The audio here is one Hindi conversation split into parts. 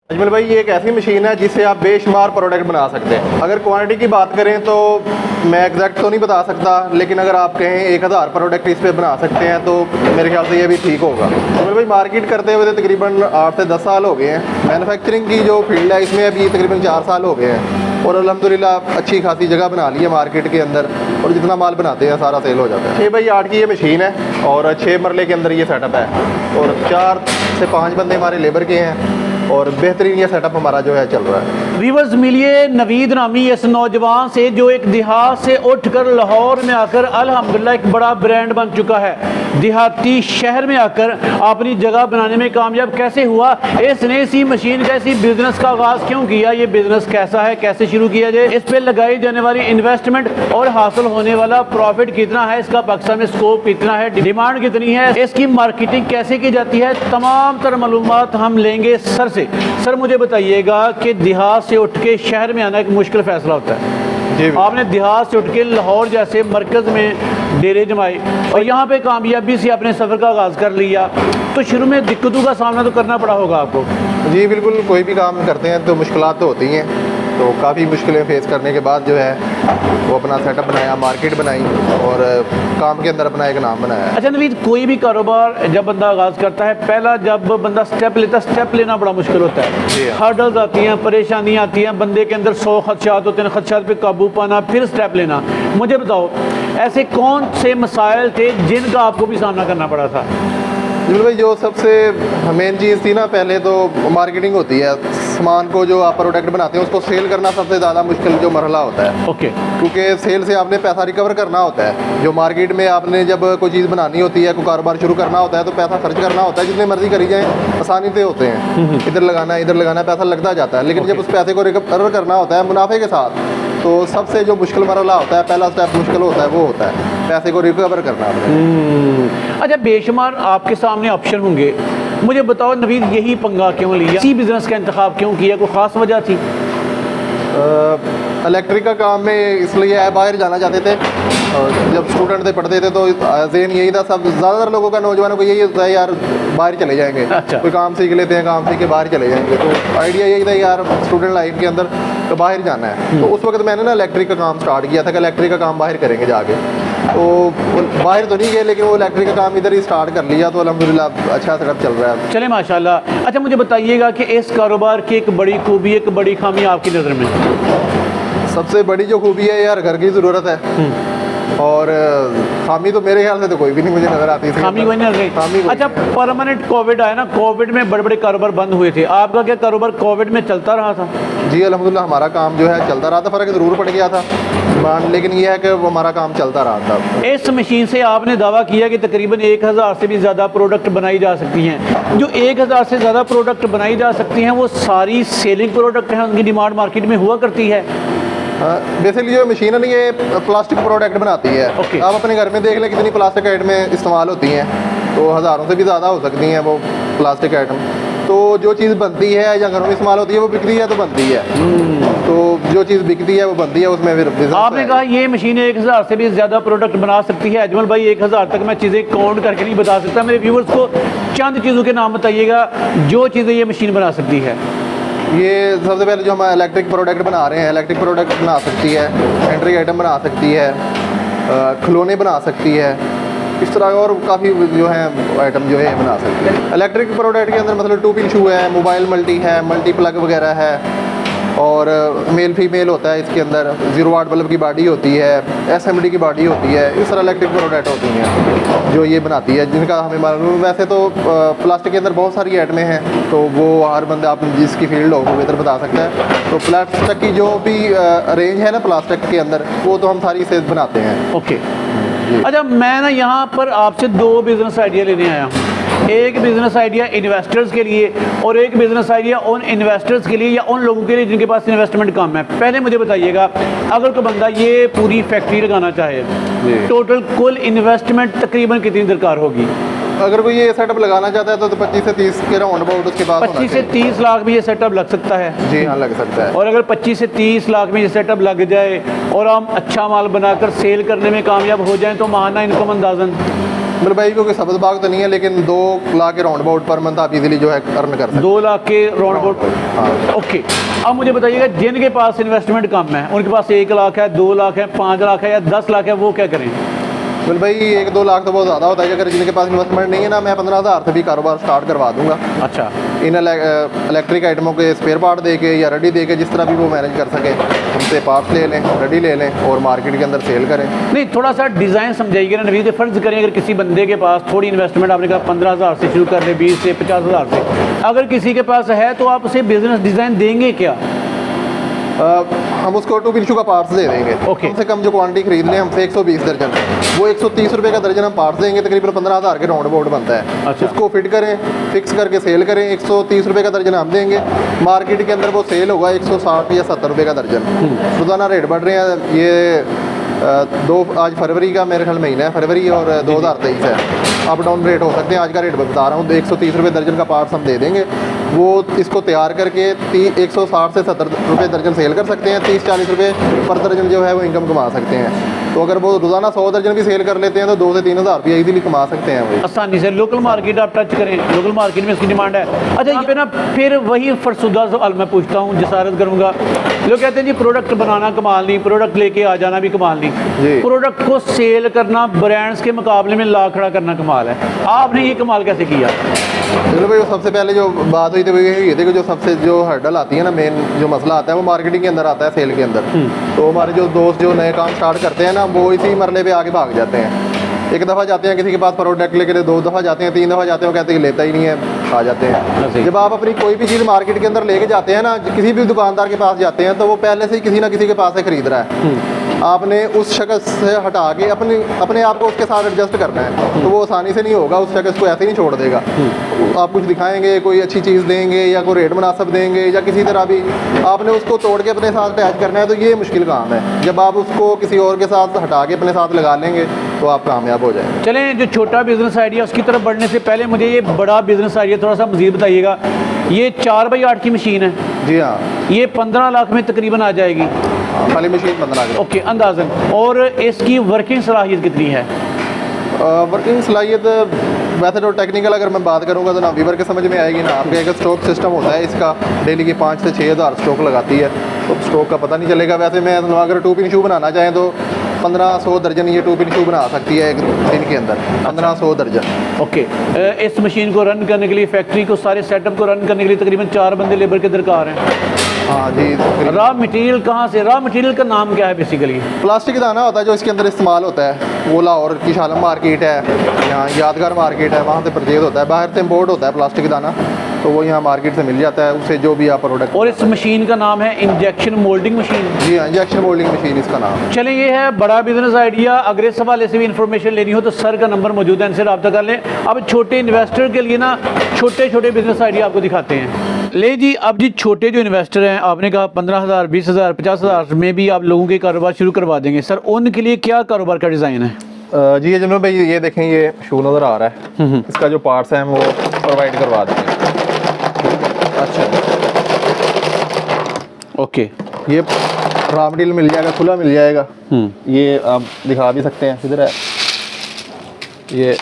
अजमल भाई, ये एक ऐसी मशीन है जिससे आप बेशुमार प्रोडक्ट बना सकते हैं। अगर क्वांटिटी की बात करें तो मैं एग्जैक्ट तो नहीं बता सकता, लेकिन अगर आप कहें 1000 प्रोडक्ट इस पे बना सकते हैं तो मेरे ख्याल से ये भी ठीक होगा। अजमल भाई, मार्केट करते हुए तकरीबन 8 से 10 साल हो गए हैं। मैन्युफैक्चरिंग की जो फील्ड है इसमें अभी तकरीबन 4 साल हो गए हैं और अल्हम्दुलिल्लाह अच्छी खासी जगह बना ली है मार्केट के अंदर, और जितना माल बनाते हैं सारा सेल हो जाता है। 6x8 की ये मशीन है और 6 मरले के अंदर ये सेटअप है और 4 से 5 बंदे हमारे लेबर के हैं और बेहतरीन ये सेटअप हमारा जो है चल रहा है। व्यूअर्स, मिलिए नवीद नामी इस नौजवान से जो एक देहात से उठकर लाहौर में आकर अल्हम्दुलिल्लाह एक बड़ा ब्रांड बन चुका है। देहाती शहर में आकर अपनी जगह बनाने में कामयाब कैसे हुआ, इसने इसी मशीन का इसी बिजनेस का आगाज़ क्यों किया, ये बिजनेस कैसा है, कैसे शुरू किया जाए, इस पर लगाई जाने वाली इन्वेस्टमेंट और हासिल होने वाला प्रॉफिट कितना है, इसका पाकिस्तान में स्कोप कितना है, डिमांड कितनी है, इसकी मार्केटिंग कैसे की जाती है, तमाम तर मालूमात हम लेंगे सर से। सर, मुझे बताइएगा कि देहात से उठ के शहर में आना एक मुश्किल फैसला होता है। जी, आपने देहात से उठ के लाहौर जैसे मरकज़ में डेरे जमाए और यहाँ पे कामयाबी से अपने सफ़र का आगाज़ कर लिया, तो शुरू में दिक्कतों का सामना तो करना पड़ा होगा आपको। जी बिल्कुल, कोई भी काम करते हैं तो मुश्किलात तो होती हैं, तो काफ़ी मुश्किलें फेस करने के बाद जो है वो अपना सेटअप बनाया, मार्केट बनाई और काम के अंदर अपना एक नाम बनाया। अच्छा नवीद, कोई भी कारोबार जब बंदा आगाज़ करता है, पहला जब बंदा स्टेप लेता है, स्टेप लेना बड़ा मुश्किल होता है। हर्डल्स आती हैं, परेशानियाँ आती हैं, बंदे के अंदर 100 खदशात होते हैं, खदशात पे काबू पाना, फिर स्टेप लेना। मुझे बताओ, ऐसे कौन से मसाइल थे जिनका आपको भी सामना करना पड़ा था? जी भाई, जो सबसे मेन चीज़ थी ना, पहले तो मार्केटिंग होती है। सामान को जो आप प्रोडक्ट बनाते हैं उसको सेल करना सबसे ज़्यादा मुश्किल जो मरहला होता है। ओके। क्योंकि सेल से आपने पैसा रिकवर करना होता है। जो मार्केट में आपने जब कोई चीज़ बनानी होती है, कोई कारोबार शुरू करना होता है तो पैसा खर्च करना होता है, जितने मर्जी करी जाए आसानी से होते हैं। इधर लगाना पैसा लगता जाता है, लेकिन जब उस पैसे को रिकवर करना होता है मुनाफे के साथ, तो सबसे जो मुश्किल मरहला होता है, पहला स्टेप मुश्किल होता है, वो होता है पैसे को रिकवर करना। अच्छा, बेशुमार आपके सामने ऑप्शन होंगे, मुझे बताओ नवीद, यही पंगा क्यों लिया, इसी बिजनेस का इंतखाब क्यों किया, कोई ख़ास वजह थी? इलेक्ट्रिक का काम में इसलिए बाहर जाना चाहते थे। और जब स्टूडेंट थे, पढ़ते थे, तो ज़हन यही था, सब ज़्यादातर लोगों का, नौजवानों को यही होता है यार बाहर चले जाएंगे। अच्छा। कोई काम सीख लेते हैं, काम सीख के बाहर चले जाएंगे। तो आइडिया यही था यार स्टूडेंट लाइफ के अंदर तो बाहर जाना है। तो उस वक्त मैंने ना इलेक्ट्रिक का काम स्टार्ट किया था कि इलेक्ट्रिक का काम बाहर करेंगे जाके। तो बाहर तो नहीं गए, लेकिन वो इलेक्ट्रिक का काम इधर ही स्टार्ट कर लिया, तो अल्हम्दुलिल्लाह अच्छा सेटअप चल रहा है। चले माशाल्लाह। अच्छा, मुझे बताइएगा कि इस कारोबार की एक बड़ी खूबी, एक बड़ी खामी आपकी नज़र में? सबसे बड़ी जो खूबी है यार, घर की ज़रूरत है। और खामी तो मेरे ख्याल से तो कोई भी नहीं मुझे नज़र आती थी। खामी कोई नहीं खामी नजर। अच्छा, परमानेंट कोविड आया ना, कोविड में बड़े बड़े कारोबार बंद हुए थे, आपका क्या कारोबार कोविड में चलता रहा था? जी अल्हम्दुलिल्लाह, हमारा काम जो है चलता रहा था। फ़र्क ज़रूर पड़ गया था, लेकिन यह है कि वो हमारा काम चलता रहा था। इस मशीन से आपने दावा किया कि तकरीबन 1000 से भी ज़्यादा प्रोडक्ट बनाई जा सकती हैं। जो 1000 से ज़्यादा प्रोडक्ट बनाई जा सकती हैं, वो सारी सेलिंग प्रोडक्ट हैं, उनकी डिमांड मार्केट में हुआ करती है? बेसिकली जो मशीन है ना, ये प्लास्टिक प्रोडक्ट बनाती है। आप अपने घर में देख लें कितनी प्लास्टिक आइटमें इस्तेमाल होती हैं, तो हज़ारों से भी ज़्यादा हो सकती हैं वो प्लास्टिक आइटम। तो जो चीज़ बनती है या घरों में इस्तेमाल होती है वो बिकती है तो बनती है। तो जो चीज़ बिकती है वो बनती है, उसमें फिर बिजनेस। आपने कहा ये मशीन 1000 से भी ज़्यादा प्रोडक्ट बना सकती है। अजमल भाई, 1000 तक मैं चीज़ें काउंट करके नहीं बता सकता, मेरे व्यूवर्स को चंद चीज़ों के नाम बताइएगा जो चीज़ें ये मशीन बना सकती है। ये सबसे पहले जो हम इलेक्ट्रिक प्रोडक्ट बना रहे हैं, इलेक्ट्रिक प्रोडक्ट बना सकती है, एंट्री आइटम बना सकती है, खिलौने बना सकती है, इस तरह और काफ़ी जो है आइटम जो है बना सकती है। इलेक्ट्रिक प्रोडक्ट के अंदर मतलब 2 पिन शू है, मोबाइल मल्टी है, मल्टी प्लग वगैरह है, और मेल फीमेल होता है इसके अंदर, 0 वाट बल्ब की बॉडी होती है, SMD की बॉडी होती है। इस तरह इलेक्ट्रिक प्रोडक्ट होती हैं जो ये बनाती है, जिनका हमें मालूम। वैसे तो प्लास्टिक के अंदर बहुत सारी आइटमें हैं, तो वो हर बंदा आप जिसकी फील्ड हो वो बेहतर बता सकता है। तो प्लास्टिक की जो भी रेंज है ना प्लास्टिक के अंदर, वो तो हम सारी से बनाते हैं। ओके। अच्छा, मैं ना यहाँ पर आपसे 2 बिजनेस आइडिया लेने आया हूँ। एक बिजनेस आइडिया इन्वेस्टर्स के लिए और एक बिजनेस आइडिया उन इन्वेस्टर्स के लिए या उन लोगों के लिए जिनके पास इन्वेस्टमेंट कम है। पहले मुझे बताइएगा, अगर कोई बंदा ये पूरी फैक्ट्री लगाना चाहे, टोटल कुल इन्वेस्टमेंट तकरीबन कितनी दरकार होगी? अगर कोई ये सेटअप लगाना चाहता है तो 25 से 30 के राउंड अबाउट उसके पास 25 से 30 लाख में ये सेटअप लग सकता है? जी हाँ, लग सकता है। और अगर 25 से 30 लाख में ये सेटअप लग जाए और हम अच्छा माल बनाकर सेल करने में कामयाब हो जाएं तो माहाना इनकम अंदाजन? मेरे भाई को कोई सबज बाग तो नहीं है, लेकिन 2 लाख के राउंड अबाउट पर मंथ आप इजीली जो है अर्न कर सकते 2 लाख के राउंड अबाउट। हाँ। ओके, अब मुझे बताइएगा जिनके पास इन्वेस्टमेंट कम है, उनके पास 1 लाख है, 2 लाख है, 5 लाख है या 10 लाख है, वो क्या करें? मेरे भाई 1-2 लाख तो बहुत ज़्यादा होता है। अगर जिनके पास इन्वेस्टमेंट नहीं है ना, मैं 15,000 से भी कारोबार स्टार्ट करवा दूंगा। अच्छा, इन इलेक्ट्रिक आइटमों के स्पेयर पार्ट दे के या रेडी दे के, जिस तरह भी वो मैनेज कर सके, उनसे पार्ट्स ले लें, रेडी ले लें और मार्केट के अंदर सेल करें। नहीं थोड़ा सा डिज़ाइन समझाइएगा ना नवीद। फ़र्ज़ करें अगर किसी बंदे के पास थोड़ी इन्वेस्टमेंट, आपने कहा 15,000 से शुरू कर ले, 20 से 50,000 से, अगर किसी के पास है तो आप उसे बिजनेस डिज़ाइन देंगे क्या? हम उसको 2 पिन शू का पार्ट्स दे देंगे। ओके। कम से कम जो क्वांटिटी खरीद लें हमसे 120 दर्जन, वो 130 रुपये का दर्जन हम पार्ट्स देंगे, तकरीबन 15,000 के राउंड अबाउट बनता है। अच्छा। उसको फिट करें, फिक्स करके सेल करें, 130 रुपये का दर्जन हम देंगे। मार्केट के अंदर वो सेल होगा 160 या 70 रुपये का दर्जन। रोज़ाना रेट बढ़ रहे हैं। ये आज फरवरी का मेरे ख्याल महीना है, फरवरी, और 2023 है। अप डाउन रेट हो सकते हैं। आज का रेट बता रहा हूँ, 130 रुपये दर्जन का पार्ट्स हम दे देंगे। वो इसको तैयार करके 160 से 70 रुपये दर्जन सेल कर सकते हैं। 30-40 रुपये पर दर्जन जो है वो इनकम कमा सकते हैं। तो अगर वो रोज़ाना 100 दर्जन भी सेल कर लेते हैं तो 2 से 3,000 रुपये ईजीली कमा सकते हैं वो। आसानी से लोकल मार्केट आप टच करें, लोकल मार्केट में इसकी डिमांड है। अच्छा, यहाँ पे ना फिर वही फरसुदा सवाल मैं पूछता हूँ, जसारत करूँगा। लोग कहते हैं जी प्रोडक्ट बनाना कमाल नहीं, प्रोडक्ट लेके आ जाना भी कमाल जी। नहीं, प्रोडक्ट को सेल करना ब्रांड्स के मुकाबले में ला खड़ा करना कमाल है। आपने ये कमाल कैसे किया? चलो भाई, सबसे पहले जो बात हुई थी वो ये थी कि जो सबसे जो हर्डल आती है ना, मेन जो मसला आता है वो मार्केटिंग के अंदर आता है, सेल के अंदर। तो हमारे जो दोस्त जो नए काम स्टार्ट करते हैं ना, वो इसी मरले पे आगे भाग जाते हैं। एक दफ़ा जाते हैं किसी के पास प्रोडक्ट लेके, 2 दफ़ा जाते हैं, 3 दफ़ा जाते हैं, वो कहते हैं कि लेता ही नहीं है, आ जाते हैं। जब आप अपनी कोई भी चीज़ मार्केट के अंदर लेके जाते हैं ना, किसी भी दुकानदार के पास जाते हैं, तो वो पहले से ही किसी ना किसी के पास से खरीद रहा है। आपने उस शख्स से हटा के अपने आप को उसके साथ एडजस्ट करना है। तो वो आसानी से नहीं होगा, उस शख्स को ऐसे नहीं छोड़ देगा। आप कुछ दिखाएंगे, कोई अच्छी चीज़ देंगे या कोई रेट मुनासिब देंगे या किसी तरह भी आपने उसको तोड़ के अपने साथ अटैच करना है, तो ये मुश्किल काम है। जब आप उसको किसी और के साथ हटा के अपने साथ लगा लेंगे तो आप कामयाब हो जाएंगे। चलें, जो छोटा बिजनेस आइडिया उसकी तरफ बढ़ने से पहले मुझे ये बड़ा बिजनेस आइडिया थोड़ा सा मज़ीद बताइएगा। ये 4x8 की मशीन है जी हाँ, ये 15 लाख में तकरीबन आ जाएगी। खाली मशीन 15 लाख। ओके, अंदाज़न। और इसकी वर्किंग सलाहियत कितनी है? वर्किंग सलाहियत वैसे तो टेक्निकल अगर मैं बात करूँगा तो ना वीवर के समझ में आएगी ना। आपका एक स्टॉक सिस्टम होता है इसका, डेली की 5 से 6 हज़ार स्टॉक लगाती है, तो स्टॉक का पता नहीं चलेगा। वैसे मैं अगर 2 पिन शू बनाना चाहें तो 1500 दर्जन ये 2 पिन शू बना सकती है एक दिन के अंदर, 1500 दर्जन। ओके, इस मशीन को रन करने के लिए, फैक्ट्री को सारे सेटअप को रन करने के लिए तकरीबन 4 बंदे लेबर के दरकार हैं। हाँ जी। रॉ मटेरियल कहाँ से? रॉ मटेरियल का नाम क्या है बेसिकली? प्लास्टिक दाना होता है जो इसके अंदर इस्तेमाल होता है। वो लाहौर की शालम मार्केट है, यहाँ यादगार मार्केट है, वहाँ से परचेज होता है। बाहर से इम्पोर्ट होता है प्लास्टिक दाना, तो वो यहाँ मार्केट से मिल जाता है, उससे जो भी आप प्रोडक्ट। और इस मशीन का नाम है इंजेक्शन मोल्डिंग मशीन। जी हाँ, इंजेक्शन मोल्डिंग मशीन इसका नाम है। चलें, ये है बड़ा बिजनेस आइडिया। अगर इस हवाले से भी इंफॉर्मेशन लेनी हो तो सर का नंबर मौजूद है, इनसे रब्ता कर लें। अब छोटे इन्वेस्टर के लिए ना छोटे छोटे बिजनेस आइडिया आपको दिखाते हैं। ले जी, अब जी छोटे जो इन्वेस्टर हैं, आपने कहा 15,000, 20,000, 50,000 में भी आप लोगों के कारोबार शुरू करवा देंगे। सर, उनके लिए क्या कारोबार का डिज़ाइन है? जी ये जनाब भाई, ये देखें, ये शू नज़र आ रहा है, इसका जो पार्ट्स हैं वो प्रोवाइड करवा देंगे। अच्छा, ओके। ये रॉ मटेरियल मिल जाएगा, खुला मिल जाएगा। ये आप दिखा भी सकते हैं, इधर है। ये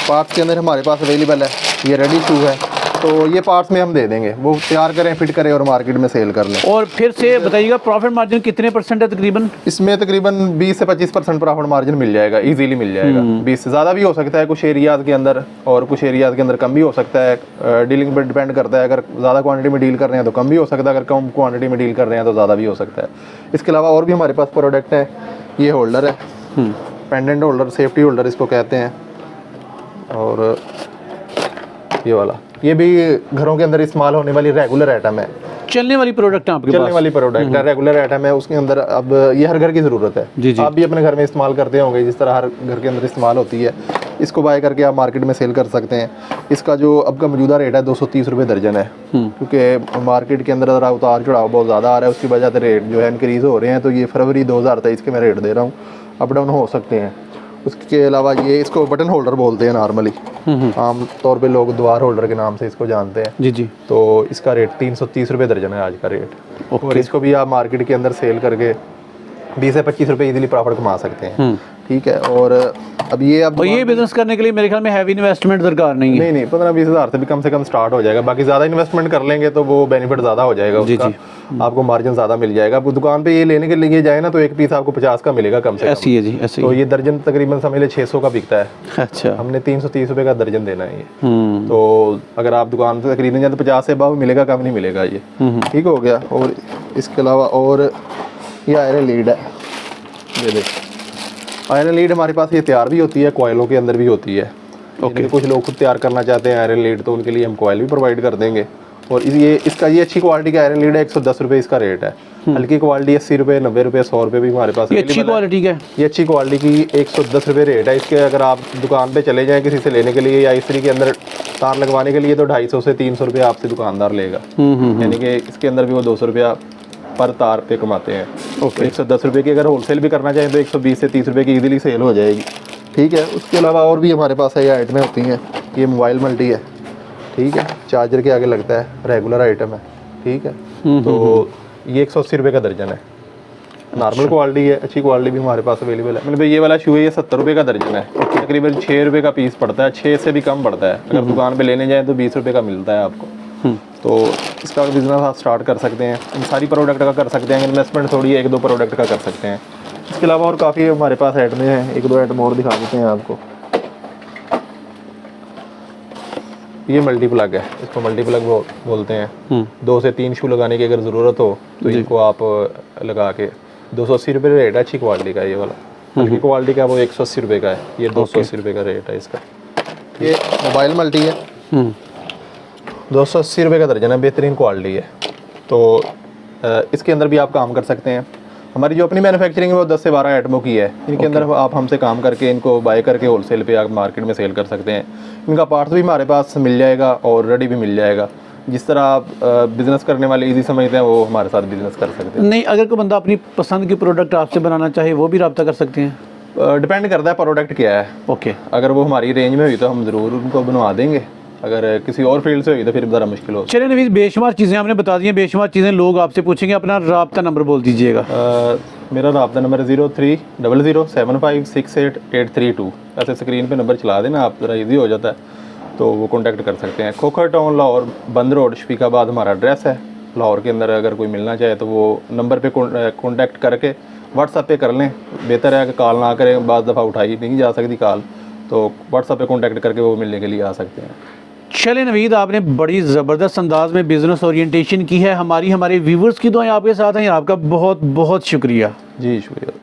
पार्ट्स के अंदर हमारे पास अवेलेबल है, ये रेडी शू है, तो ये पार्ट्स में हम दे देंगे, वो तैयार करें, फिट करें और मार्केट में सेल कर लें। और फिर से बताइएगा प्रॉफिट मार्जिन कितने % है तकरीबन? इसमें तकरीबन 20 से 25% प्रॉफिट मार्जिन मिल जाएगा, इजीली मिल जाएगा। 20 से ज़्यादा भी हो सकता है कुछ एरियाज़ के अंदर, और कुछ एरियाज़ के अंदर कम भी हो सकता है। डीलिंग पर डिपेंड करता है। अगर ज़्यादा क्वांटिटी में डील कर रहे हैं तो कम भी हो सकता है, अगर कम क्वांटिटी में डील कर रहे हैं तो ज़्यादा भी हो सकता है। इसके अलावा और भी हमारे पास प्रोडक्ट है। ये होल्डर है, पेंडेंट होल्डर, सेफ्टी होल्डर इसको कहते हैं। और ये वाला, ये भी घरों के अंदर इस्तेमाल होने वाली रेगुलर आइटम है। चलने वाली प्रोडक्ट है आपके पास? चलने वाली प्रोडक्ट है, रेगुलर आइटम है। उसके अंदर अब ये हर घर की ज़रूरत है। जी जी। आप भी अपने घर में इस्तेमाल करते होंगे, जिस तरह हर घर के अंदर इस्तेमाल होती है। इसको बाय करके आप मार्केट में सेल कर सकते हैं। इसका जो अब का मौजूदा रेट है 230 रुपये दर्जन है, क्योंकि मार्केट के अंदर ज़रा उतार चढ़ाव बहुत ज़्यादा आ रहा है, उसकी वजह से रेट जो है इंक्रीज़ हो रहे हैं। तो ये फरवरी 2023 के मैं रेट दे रहा हूँ, अप डाउन हो सकते हैं। उसके अलावा ये इसको बटन होल्डर बोलते हैं नॉर्मली, आम तौर पे लोग द्वार होल्डर के नाम से इसको जानते हैं। जी जी। तो इसका रेट 330 रुपये दर्जन है आज का रेट। और इसको भी आप मार्केट के अंदर सेल करके 20 से 25 रुपये इजीली प्रॉफिट कमा सकते हैं। ठीक है। और अब ये अब और ये बिजनेस करने के लिए मेरे ख्याल में हैवी इन्वेस्टमेंट दरकार नहीं है। नहीं 15-20 हज़ार से भी कम से कम स्टार्ट हो जाएगा। बाकी ज़्यादा इन्वेस्टमेंट कर लेंगे तो वो बेनिफिट ज़्यादा हो जाएगा जी, उसका, जी। आपको मार्जिन ज़्यादा मिल जाएगा। आपको दुकान पे ये लेने के लिए जाए ना तो एक पीस आपको 50 का मिलेगा कम से कम। ऐसी है जी, ऐसी तो है। ये दर्जन तकरीबन समझ ले 600 का बिकता है, अच्छा। हमने 330 रुपये का दर्जन देना है ये। तो अगर आप दुकान से खरीदने जाए तो 50 से अबव मिलेगा, कम नहीं मिलेगा ये। ठीक हो गया। और इसके अलावा और ये आयरन लीड है, ये देख आयरन लीड हमारे पास ये तैयार भी होती है, कॉयलों के अंदर भी होती है। ओके। कुछ लोग खुद तैयार करना चाहते हैं आयरन लीड तो उनके लिए हम कॉयल भी प्रोवाइड कर देंगे। और ये इसका ये अच्छी क्वालिटी का आयरन लीड है, 110 रुपये इसका रेट है। हल्की क्वालिटी 80 रुपये, 90 रुपये, 100 रुपये भी हमारे पास ये अच्छी क्वालिटी का है। ये अच्छी क्वालिटी की 110 रुपये रेट है इसके। अगर आप दुकान पे चले जाएं किसी से लेने के लिए या इस्त्री के अंदर तार लगवाने के लिए तो 250 से 300 रुपये आपसे दुकानदार लेगा। यानी कि इसके अंदर भी वो 200 रुपया पर तार पे कमाते हैं। ओके। 110 रुपये की अगर होलसेल भी करना चाहें तो 120 से 30 रुपये की इजीली सेल हो जाएगी। ठीक है। उसके अलावा और भी हमारे पास ये आइटमें होती हैं। ये मोबाइल मल्टी है, ठीक है, चार्जर के आगे लगता है, रेगुलर आइटम है। ठीक है। तो ये 180 रुपये का दर्जन है, नॉर्मल क्वालिटी है। अच्छी क्वालिटी भी हमारे पास अवेलेबल है। मतलब ये वाला शू है, ये 70 रुपये का दर्जन है, तकरीबन 6 रुपये का पीस पड़ता है, 6 से भी कम पड़ता है। अगर दुकान पे लेने जाएं तो 20 रुपये का मिलता है आपको। तो इसका बिजनेस आप स्टार्ट कर सकते हैं, इन सारी प्रोडक्ट का कर सकते हैं। इन्वेस्टमेंट थोड़ी है, 1-2 प्रोडक्ट का कर सकते हैं। इसके अलावा और काफ़ी हमारे पास आइटमें हैं, 1-2 आइटम और दिखा देते हैं आपको। ये मल्टी प्लग है, इसको मल्टी प्लग बोलते हैं। 2 से 3 शू लगाने की अगर ज़रूरत हो तो इनको आप लगा के 280 रुपये रेट है। अच्छी क्वालिटी का ये वाला, हल्की क्वालिटी का वो 180 रुपये का है। ये 280 रुपये का रेट है इसका। ये मोबाइल मल्टी है, 280 रुपये का दर्जन है, बेहतरीन क्वालिटी है। तो इसके अंदर भी आप काम कर सकते हैं। हमारी जो अपनी मैन्युफैक्चरिंग है वो 10 से 12 आइटमों की है। इनके अंदर आप हमसे काम करके इनको बाय करके होलसेल पे आप मार्केट में सेल कर सकते हैं। इनका पार्ट्स भी हमारे पास मिल जाएगा और रेडी भी मिल जाएगा। जिस तरह आप बिज़नेस करने वाले इजी समझते हैं वो हमारे साथ बिज़नेस कर सकते हैं। नहीं, अगर कोई बंदा अपनी पसंद की प्रोडक्ट आपसे बनाना चाहे वो भी रब्ता कर सकते हैं? डिपेंड करता है प्रोडक्ट क्या है। ओके। अगर वो हमारी रेंज में हुई तो हम ज़रूर उनको बनवा देंगे, अगर किसी और फील्ड से हुई तो फिर ज़रा मुश्किल हो। चलिए नवीद, बेशुमार चीज़ें आपने बता दी हैं, बेशुमार चीज़ें लोग आपसे पूछेंगे, अपना राब्ता नंबर बोल दीजिएगा। मेरा राब्ता नंबर है 0300756832। ऐसे स्क्रीन पे नंबर चला देना आप, ज़रा इजी हो जाता है तो वो कॉन्टैक्ट कर सकते हैं। खोखर टाउन लाहौर बंद रोड शफीकाबाद हमारा एड्रेस है। लाहौर के अंदर अगर कोई मिलना चाहे तो वो नंबर पे कॉन्टैक्ट करके व्हाट्सएप पे कर लें। बेहतर है कि कॉल ना करें, बाद दफ़ा उठाई नहीं जा सकती कॉल, तो व्हाट्सएप पे कॉन्टैक्ट करके वो मिलने के लिए आ सकते हैं। चले नवीद, आपने बड़ी ज़बरदस्त अंदाज में बिज़नेस ओरिएंटेशन की है। हमारे व्यूवर्स की दुआएं आपके साथ हैं। आपका बहुत बहुत शुक्रिया। जी शुक्रिया।